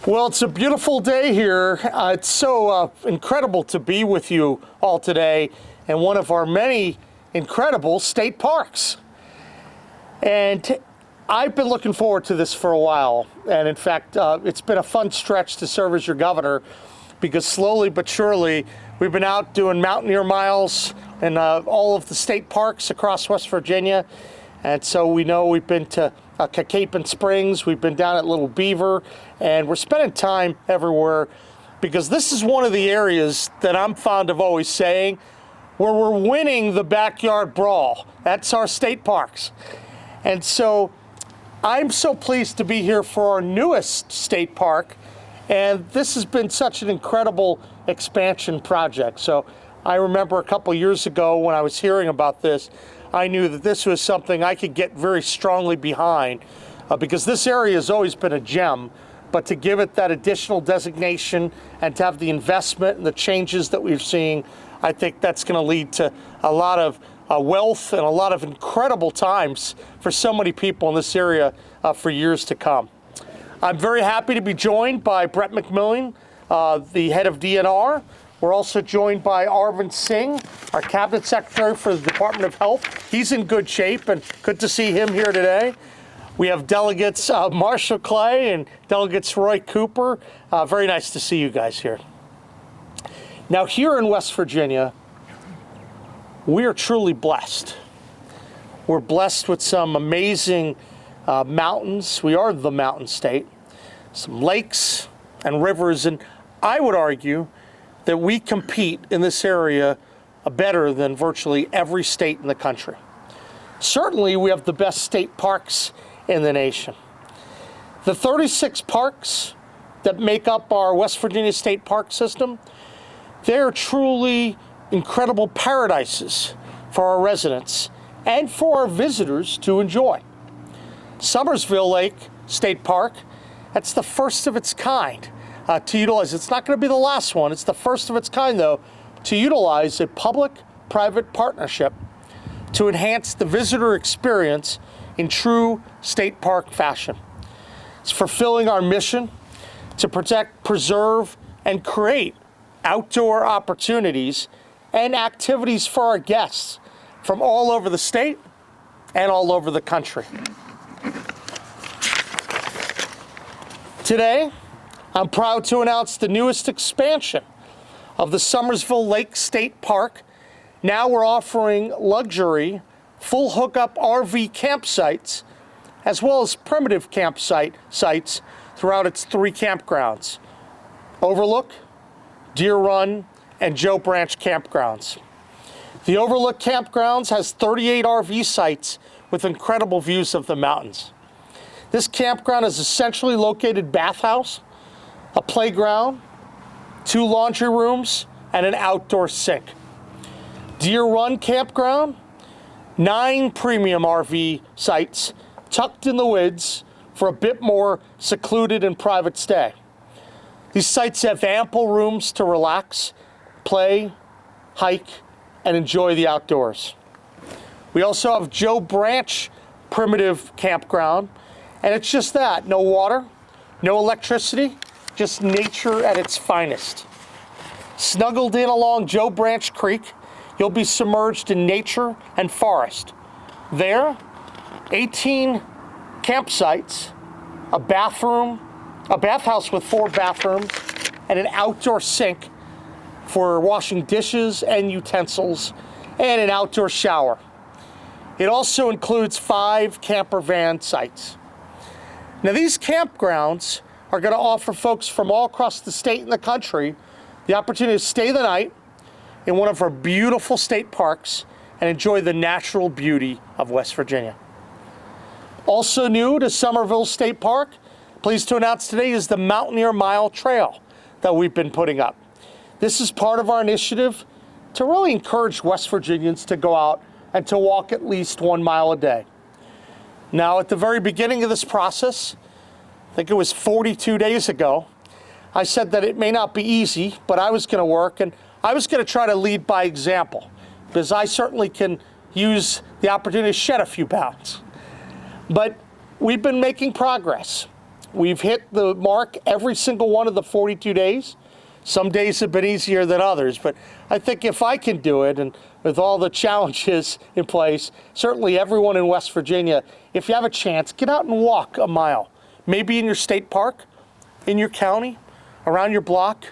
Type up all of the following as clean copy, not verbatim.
Well, it's a beautiful day here. It's so incredible to be with you all today in one of our many incredible state parks. And I've been looking forward to this for a while. And in fact, it's been a fun stretch to serve as your governor because slowly but surely, we've been out doing Mountaineer Miles in all of the state parks across West Virginia. And so we know we've been to Capon Springs, we've been down at Little Beaver, and we're spending time everywhere because this is one of the areas that I'm fond of always saying where we're winning the backyard brawl. That's our state parks. And so I'm so pleased to be here for our newest state park, and this has been such an incredible expansion project. So I remember a couple years ago when I was hearing about this, I knew that this was something I could get very strongly behind because this area has always been a gem, but to give it that additional designation and to have the investment and the changes that we're seeing, I think that's going to lead to a lot of wealth and a lot of incredible times for so many people in this area for years to come. I'm very happy to be joined by Brett McMillan, the head of DNR. We're also joined by Arvind Singh, our Cabinet Secretary for the Department of Health. He's in good shape, and good to see him here today. We have delegates Marshall Clay and delegates Roy Cooper. Very nice to see you guys here. Now, here in West Virginia, we are truly blessed. We're blessed with some amazing mountains. We are the mountain state. Some lakes and rivers, and I would argue that we compete in this area better than virtually every state in the country. Certainly, we have the best state parks in the nation. The 36 parks that make up our West Virginia State Park system, they're truly incredible paradises for our residents and for our visitors to enjoy. Summersville Lake State Park, that's the first of its kind. To utilize. It's not going to be the last one. It's the first of its kind, though, to utilize a public-private partnership to enhance the visitor experience in true state park fashion. It's fulfilling our mission to protect, preserve, and create outdoor opportunities and activities for our guests from all over the state and all over the country. Today, I'm proud to announce the newest expansion of the Summersville Lake State Park. Now we're offering luxury, full hookup RV campsites, as well as primitive sites throughout its 3 campgrounds: Overlook, Deer Run, and Joe Branch campgrounds. The Overlook campgrounds has 38 RV sites with incredible views of the mountains. This campground is a centrally located bathhouse, a playground, 2 laundry rooms, and an outdoor sink. Deer Run Campground, 9 premium RV sites tucked in the woods for a bit more secluded and private stay. These sites have ample rooms to relax, play, hike, and enjoy the outdoors. We also have Joe Branch Primitive Campground, and it's just that: no water, no electricity, just nature at its finest. Snuggled in along Joe Branch Creek, you'll be submerged in nature and forest. There, 18 campsites, a bathhouse with 4 bathrooms, and an outdoor sink for washing dishes and utensils, and an outdoor shower. It also includes 5 camper van sites. Now, these campgrounds are going to offer folks from all across the state and the country the opportunity to stay the night in one of our beautiful state parks and enjoy the natural beauty of West Virginia. Also new to Summersville State Park, pleased to announce today, is the Mountaineer Mile Trail that we've been putting up. This is part of our initiative to really encourage West Virginians to go out and to walk at least 1 mile a day. Now, at the very beginning of this process, I think it was 42 days ago, I said that it may not be easy, but I was going to work, and I was going to try to lead by example, because I certainly can use the opportunity to shed a few pounds. But we've been making progress. we've hit the mark every single one of the 42 days. Some days have been easier than others, but I think if I can do it, and with all the challenges in place, certainly everyone in West Virginia, if you have a chance, get out and walk a mile. Maybe in your state park, in your county, around your block.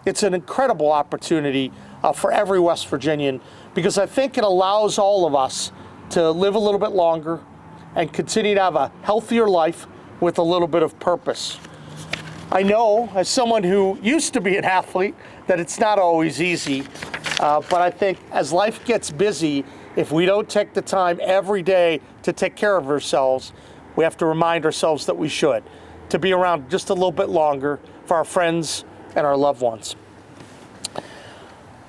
It's an incredible opportunity for every West Virginian, because I think it allows all of us to live a little bit longer and continue to have a healthier life with a little bit of purpose. I know, as someone who used to be an athlete, that it's not always easy, but I think as life gets busy, if we don't take the time every day to take care of ourselves, we have to remind ourselves that we should, to be around just a little bit longer for our friends and our loved ones.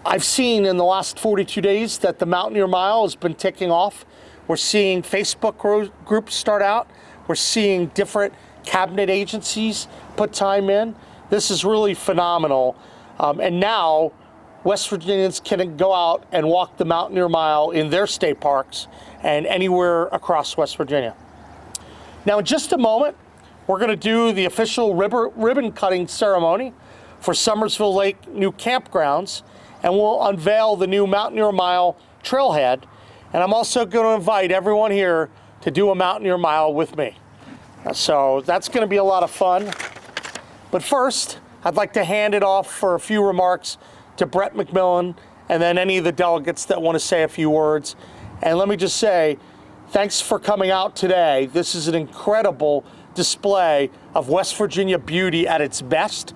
I've seen in the last 42 days that the Mountaineer Mile has been taking off. We're seeing Facebook groups start out. We're seeing different cabinet agencies put time in. This is really phenomenal. And now West Virginians can go out and walk the Mountaineer Mile in their state parks and anywhere across West Virginia. Now, in just a moment, we're going to do the official ribbon cutting ceremony for Summersville Lake new campgrounds, and we'll unveil the new Mountaineer Mile trailhead. And I'm also going to invite everyone here to do a Mountaineer Mile with me. So that's going to be a lot of fun. But first, I'd like to hand it off for a few remarks to Brett McMillan and then any of the delegates that want to say a few words. And let me just say, thanks for coming out today. This is an incredible display of West Virginia beauty at its best.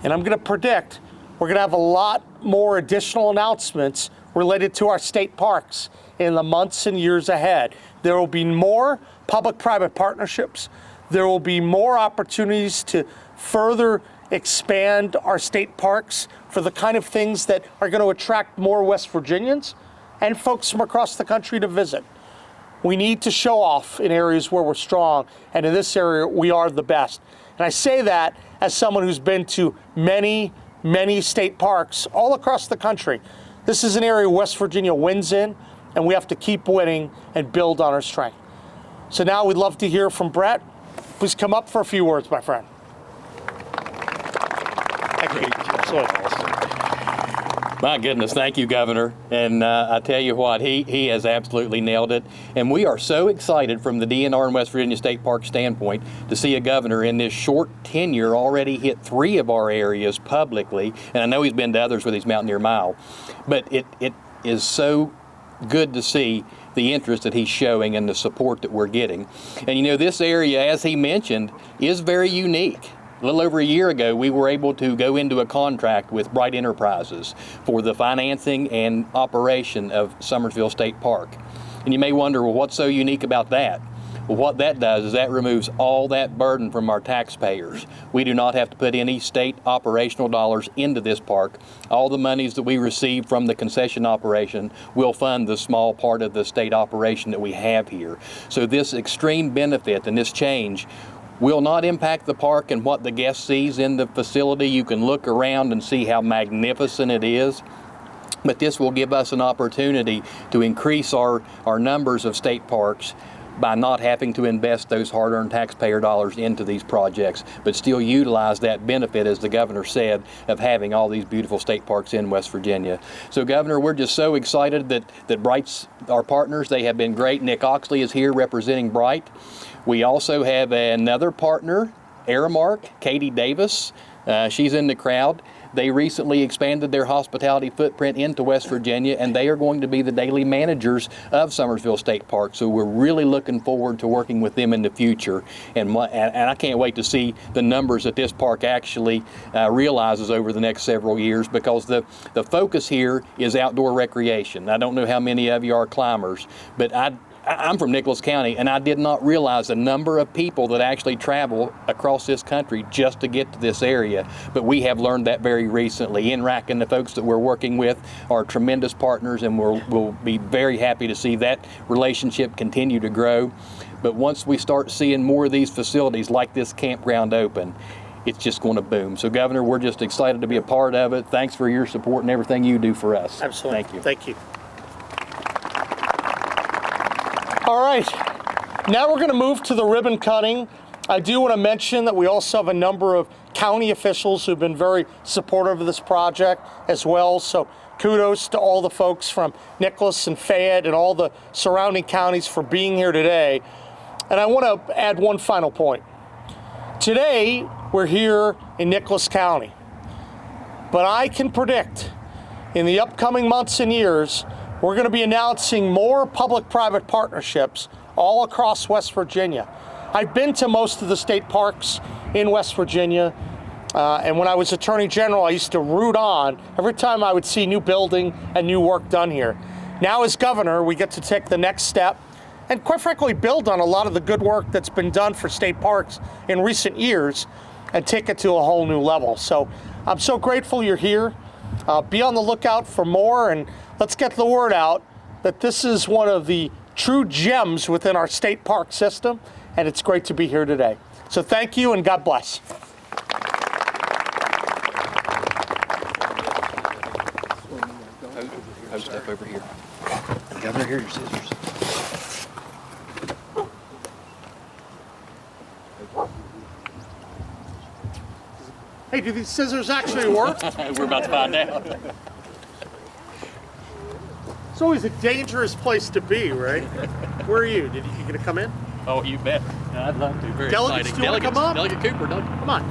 And I'm going to predict we're going to have a lot more additional announcements related to our state parks in the months and years ahead. There will be more public-private partnerships. There will be more opportunities to further expand our state parks for the kind of things that are going to attract more West Virginians and folks from across the country to visit. We need to show off in areas where we're strong, and in this area, we are the best. And I say that as someone who's been to many, many state parks all across the country. This is an area West Virginia wins in, and we have to keep winning and build on our strength. So now we'd love to hear from Brett. Please come up for a few words, my friend. Thank you. My goodness, thank you, Governor. And I tell you what, he has absolutely nailed it. And we are so excited from the DNR and West Virginia State Park standpoint to see a governor in this short tenure already hit 3 of our areas publicly. And I know he's been to others with his Mountaineer Mile. But it is so good to see the interest that he's showing and the support that we're getting. And you know, this area, as he mentioned, is very unique. A little over a year ago, we were able to go into a contract with Bright Enterprises for the financing and operation of Summersville State Park. And you may wonder, well, what's so unique about that? Well, what that does is that removes all that burden from our taxpayers. We do not have to put any state operational dollars into this park. All the monies that we receive from the concession operation will fund the small part of the state operation that we have here. So this extreme benefit and this change will not impact the park and what the guest sees in the facility. You can look around and see how magnificent it is. But this will give us an opportunity to increase our numbers of state parks by not having to invest those hard-earned taxpayer dollars into these projects, but still utilize that benefit, as the governor said, of having all these beautiful state parks in West Virginia. So, Governor, we're just so excited that Bright's our partners. They have been great. Nick Oxley is here representing Bright. We also have another partner, Aramark, Katie Davis. She's in the crowd. They recently expanded their hospitality footprint into West Virginia, and they are going to be the daily managers of Summersville State Park. So we're really looking forward to working with them in the future. And I can't wait to see the numbers that this park actually realizes over the next several years, because the focus here is outdoor recreation. I don't know how many of you are climbers, but I'm from Nicholas County, and I did not realize the number of people that actually travel across this country just to get to this area. But we have learned that very recently. NRAC and the folks that we're working with are tremendous partners, and we'll be very happy to see that relationship continue to grow. But once we start seeing more of these facilities like this campground open, it's just going to boom. So, Governor, we're just excited to be a part of it. Thanks for your support and everything you do for us. Absolutely. Thank you. Thank you. All right, now we're going to move to the ribbon cutting I do want to mention that we also have a number of county officials who've been very supportive of this project as well. So kudos to all the folks from Nicholas and Fayette and all the surrounding counties for being here today. And I want to add one final point. Today, we're here in Nicholas County, but I can predict in the upcoming months and years, we're going to be announcing more public-private partnerships all across West Virginia. I've been to most of the state parks in West Virginia, and when I was Attorney General, I used to root on every time I would see new building and new work done here. Now as governor, we get to take the next step and quite frankly build on a lot of the good work that's been done for state parks in recent years and take it to a whole new level. So I'm so grateful you're here. Be on the lookout for more, and let's get the word out that this is one of the true gems within our state park system, and it's great to be here today. So thank you and God bless. Hold stuff over here. Governor, here's your scissors. Hey, do these scissors actually work? We're about to find out. It's always a dangerous place to be, right? Where are you? You gonna come in? Oh, you bet. I'd love to. Very Delegates, exciting. do you want to come up? Delegate Cooper, don't you? Come on.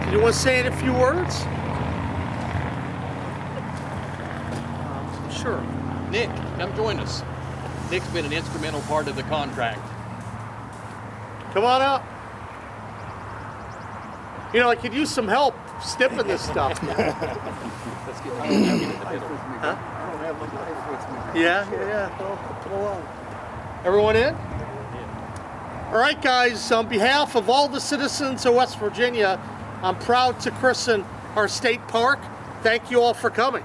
Do you want to say a few words? Sure. Nick, come join us. Nick's been an instrumental part of the contract. Come on up. You know, I could use some help snipping this stuff. Let's get Huh? Yeah. Come along. Everyone in? All right, guys, on behalf of all the citizens of West Virginia, I'm proud to christen our state park. Thank you all for coming.